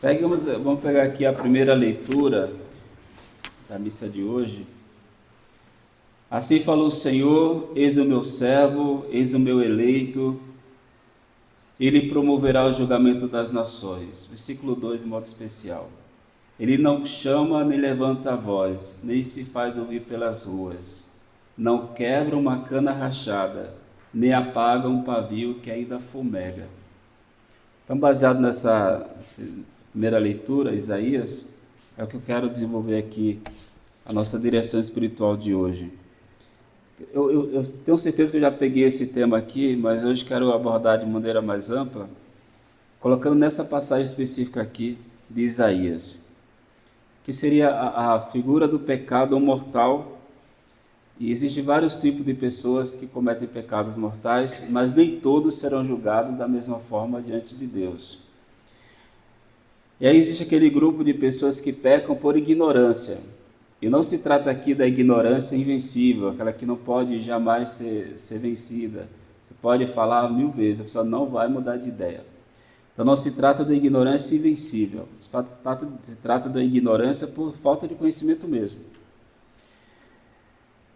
Vamos pegar aqui a primeira leitura da missa de hoje. Assim falou o Senhor: eis o meu servo, eis o meu eleito, ele promoverá o julgamento das nações. Versículo 2, de modo especial. Ele não chama nem levanta a voz, nem se faz ouvir pelas ruas. Não quebra uma cana rachada, nem apaga um pavio que ainda fumega. Então, baseado nessa primeira leitura, Isaías, é o que eu quero desenvolver aqui, a nossa direção espiritual de hoje. Eu tenho certeza que eu já peguei esse tema aqui, mas hoje quero abordar de maneira mais ampla, colocando nessa passagem específica aqui de Isaías, que seria a figura do pecado mortal. E existem vários tipos de pessoas que cometem pecados mortais, mas nem todos serão julgados da mesma forma diante de Deus. E aí existe aquele grupo de pessoas que pecam por ignorância. E não se trata aqui da ignorância invencível, aquela que não pode jamais ser vencida. Você pode falar 1000 vezes, a pessoa não vai mudar de ideia. Então não se trata da ignorância invencível, se trata da ignorância por falta de conhecimento mesmo.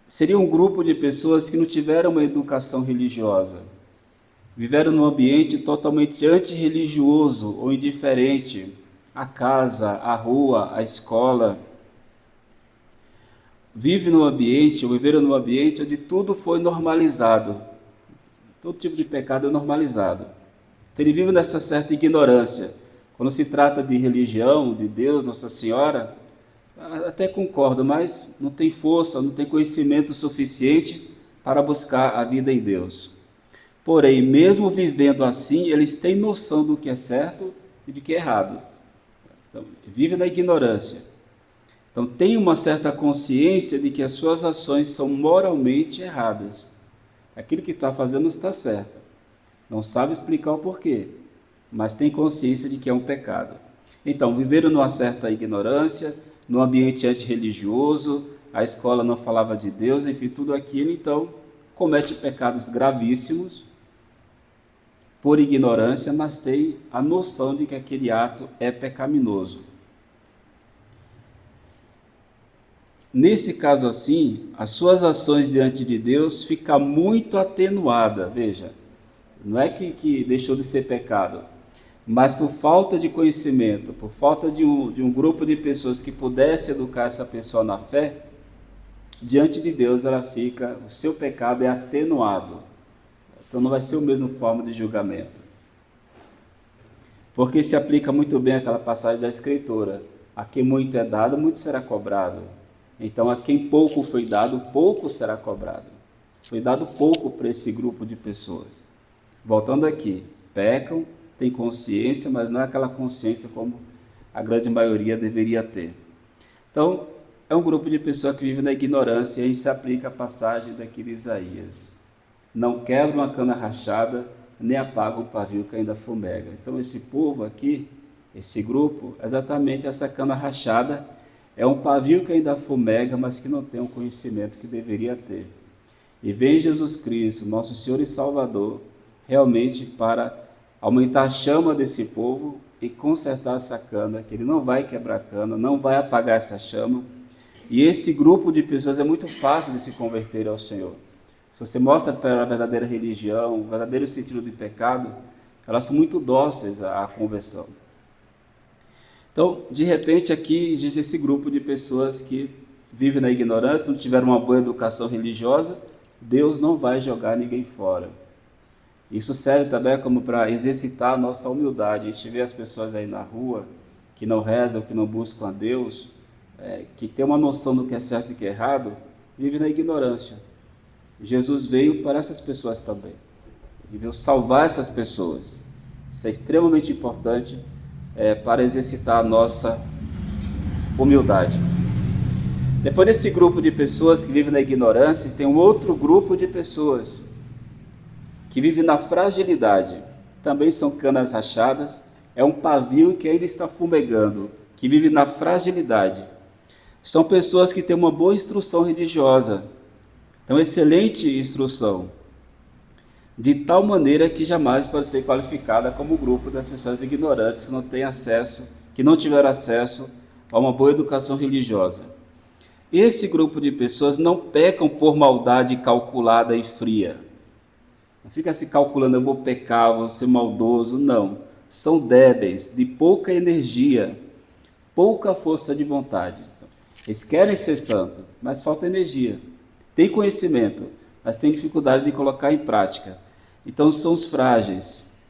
Seria um grupo de pessoas que não tiveram uma educação religiosa, viveram num ambiente totalmente antirreligioso ou indiferente à casa, à rua, à escola. Viveram num ambiente onde tudo foi normalizado. Todo tipo de pecado é normalizado. Então ele vive nessa certa ignorância. Quando se trata de religião, de Deus, Nossa Senhora, até concordo, mas não tem força, não tem conhecimento suficiente para buscar a vida em Deus. Porém, mesmo vivendo assim, eles têm noção do que é certo e de que é errado. Então, vive na ignorância. Então, tem uma certa consciência de que as suas ações são moralmente erradas. Aquilo que está fazendo não está certo. Não sabe explicar o porquê, mas tem consciência de que é um pecado. Então, viveram numa certa ignorância, no ambiente antirreligioso, a escola não falava de Deus, enfim, tudo aquilo, então comete pecados gravíssimos por ignorância, mas tem a noção de que aquele ato é pecaminoso. Nesse caso assim, as suas ações diante de Deus ficam muito atenuadas, veja, não é que deixou de ser pecado, mas por falta de conhecimento, por falta de um grupo de pessoas que pudesse educar essa pessoa na fé, diante de Deus o seu pecado é atenuado. Então não vai ser a mesma forma de julgamento. Porque se aplica muito bem aquela passagem da Escritura: a quem muito é dado, muito será cobrado. Então a quem pouco foi dado, pouco será cobrado. Foi dado pouco para esse grupo de pessoas. Voltando aqui, pecam, tem consciência, mas não é aquela consciência como a grande maioria deveria ter. Então, é um grupo de pessoas que vive na ignorância, e a gente se aplica a passagem daqui de Isaías: não quebra uma cana rachada, nem apaga um pavio que ainda fumega. Então, esse povo aqui, esse grupo, exatamente essa cana rachada, é um pavio que ainda fumega, mas que não tem o conhecimento que deveria ter. E vem Jesus Cristo, nosso Senhor e Salvador, realmente para aumentar a chama desse povo e consertar essa cana, que ele não vai quebrar a cana, não vai apagar essa chama. E esse grupo de pessoas é muito fácil de se converter ao Senhor. Se você mostra para a verdadeira religião, o verdadeiro sentido de pecado, elas são muito dóceis à conversão. Então, de repente, aqui existe esse grupo de pessoas que vivem na ignorância, não tiveram uma boa educação religiosa. Deus não vai jogar ninguém fora. Isso serve também como para exercitar a nossa humildade. A gente vê as pessoas aí na rua que não rezam, que não buscam a Deus, que tem uma noção do que é certo e que é errado, vive na ignorância. Jesus veio para essas pessoas também. Ele veio salvar essas pessoas. Isso é extremamente importante para exercitar a nossa humildade. Depois desse grupo de pessoas que vivem na ignorância, tem um outro grupo de pessoas que vivem na fragilidade. Também são canas rachadas, é um pavio que ainda está fumegando, que vive na fragilidade. São pessoas que têm uma boa instrução religiosa, então excelente instrução, de tal maneira que jamais pode ser qualificada como grupo das pessoas ignorantes que não têm acesso que não tiveram acesso a uma boa educação religiosa. Esse grupo de pessoas não pecam por maldade calculada e fria. Não fica se calculando, eu vou pecar, vou ser maldoso. Não. São débeis, de pouca energia, pouca força de vontade. Eles querem ser santos, mas falta energia. Tem conhecimento, mas tem dificuldade de colocar em prática. Então são os frágeis.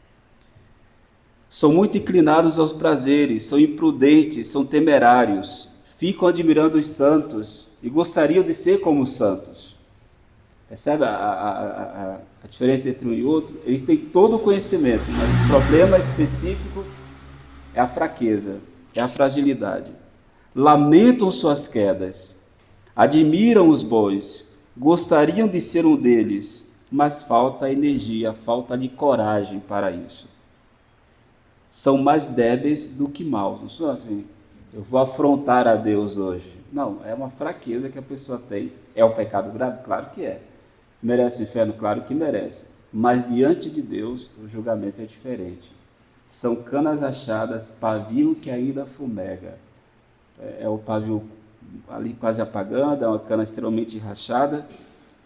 São muito inclinados aos prazeres, são imprudentes, são temerários, ficam admirando os santos e gostariam de ser como os santos. Percebe a diferença entre um e outro? Ele tem todo o conhecimento, mas o problema específico é a fraqueza, é a fragilidade. Lamentam suas quedas, admiram os bons, gostariam de ser um deles, mas falta energia, falta de coragem para isso. São mais débeis do que maus. Não são assim, eu vou afrontar a Deus hoje. Não, é uma fraqueza que a pessoa tem. É um pecado grave? Claro que é. Merece o inferno? Claro que merece. Mas diante de Deus, o julgamento é diferente. São canas achadas, pavio que ainda fumega. É o pavio ali quase apagando, é uma cana extremamente rachada,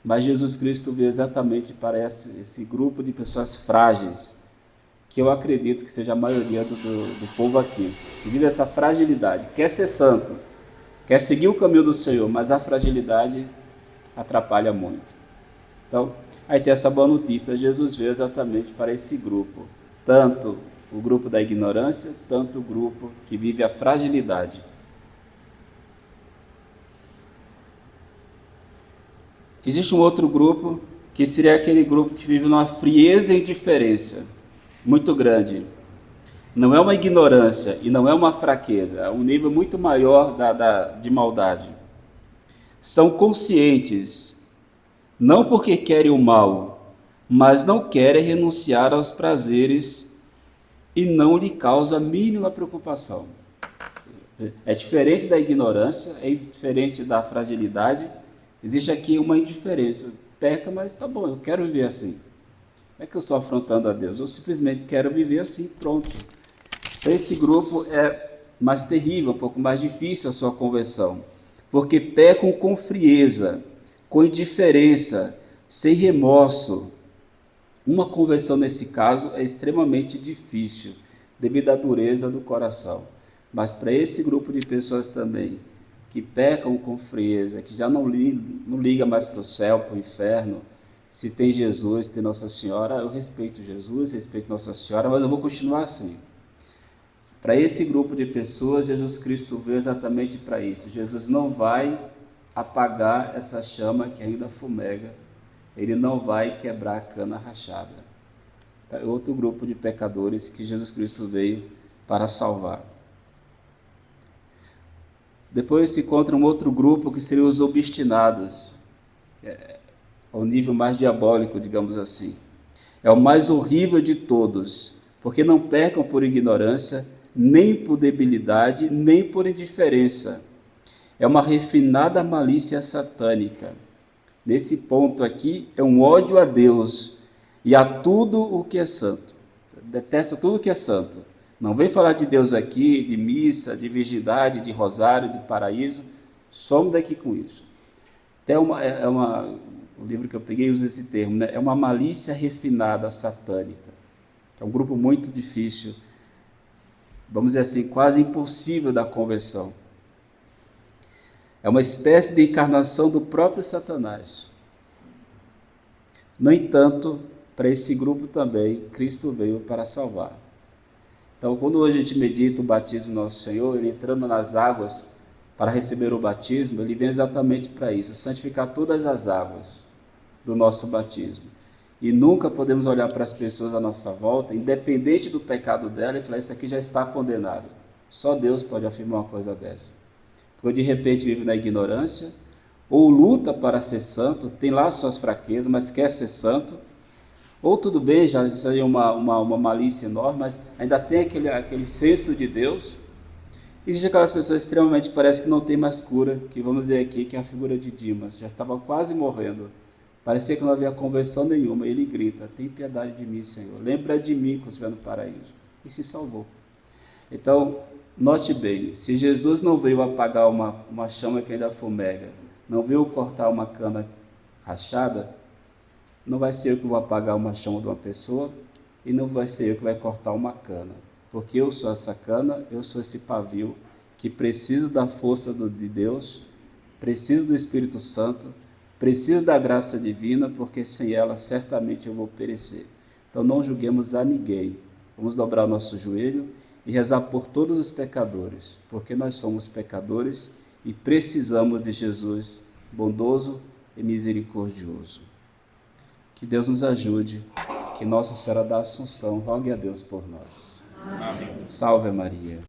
mas Jesus Cristo veio exatamente para esse grupo de pessoas frágeis, que eu acredito que seja a maioria do povo aqui, que vive essa fragilidade, quer ser santo, quer seguir o caminho do Senhor, mas a fragilidade atrapalha muito. Então, aí tem essa boa notícia, Jesus veio exatamente para esse grupo, tanto o grupo da ignorância, tanto o grupo que vive a fragilidade. Existe um outro grupo, que seria aquele grupo que vive numa frieza e indiferença muito grande. Não é uma ignorância e não é uma fraqueza, é um nível muito maior de maldade. São conscientes, não porque querem o mal, mas não querem renunciar aos prazeres e não lhe causa a mínima preocupação. É diferente da ignorância, é diferente da fragilidade. Existe aqui uma indiferença. Peca, mas tá bom, eu quero viver assim. Não é que eu estou afrontando a Deus, eu simplesmente quero viver assim, pronto. Então, esse grupo é mais terrível, um pouco mais difícil a sua conversão, porque pecam com frieza, com indiferença, sem remorso. Uma conversão nesse caso é extremamente difícil, devido à dureza do coração. Mas para esse grupo de pessoas também, que pecam com frieza, que já não liga mais para o céu, para o inferno, se tem Jesus, tem Nossa Senhora, eu respeito Jesus, respeito Nossa Senhora, mas eu vou continuar assim. Para esse grupo de pessoas, Jesus Cristo veio exatamente para isso. Jesus não vai apagar essa chama que ainda fumega, ele não vai quebrar a cana rachada. É outro grupo de pecadores que Jesus Cristo veio para salvar. Depois se encontra um outro grupo que seriam os obstinados, ao nível mais diabólico, digamos assim. É o mais horrível de todos, porque não pecam por ignorância, nem por debilidade, nem por indiferença. É uma refinada malícia satânica. Nesse ponto aqui, é um ódio a Deus e a tudo o que é santo. Detesta tudo o que é santo. Não vem falar de Deus aqui, de missa, de virgindade, de rosário, de paraíso. Some daqui com isso. Até o livro que eu peguei usa esse termo, né? É uma malícia refinada satânica. É um grupo muito difícil, vamos dizer assim, quase impossível da conversão. É uma espécie de encarnação do próprio Satanás. No entanto, para esse grupo também, Cristo veio para salvar. Então, quando hoje a gente medita o batismo do nosso Senhor, ele entrando nas águas para receber o batismo, ele vem exatamente para isso, santificar todas as águas do nosso batismo. E nunca podemos olhar para as pessoas à nossa volta, independente do pecado dela, e falar, isso aqui já está condenado. Só Deus pode afirmar uma coisa dessa. Porque de repente vive na ignorância, ou luta para ser santo, tem lá suas fraquezas, mas quer ser santo, ou tudo bem, já seria uma malícia enorme, mas ainda tem aquele senso de Deus. E existe aquelas pessoas extremamente, parece que não tem mais cura, que vamos dizer aqui, que é a figura de Dimas, já estava quase morrendo, parecia que não havia conversão nenhuma, ele grita, tem piedade de mim, Senhor, lembra de mim quando estiver no paraíso, e se salvou. Então, Note bem, se Jesus não veio apagar uma chama que ainda fumega, não veio cortar uma cana rachada, não vai ser eu que vou apagar uma chama de uma pessoa e não vai ser eu que vai cortar uma cana, porque eu sou essa cana, eu sou esse pavio que preciso da força de Deus, preciso do Espírito Santo, preciso da graça divina, porque sem ela certamente eu vou perecer. Então não julguemos a ninguém, vamos dobrar o nosso joelho e rezar por todos os pecadores, porque nós somos pecadores e precisamos de Jesus bondoso e misericordioso. Que Deus nos ajude, que Nossa Senhora da Assunção rogue a Deus por nós. Amém. Salve Maria.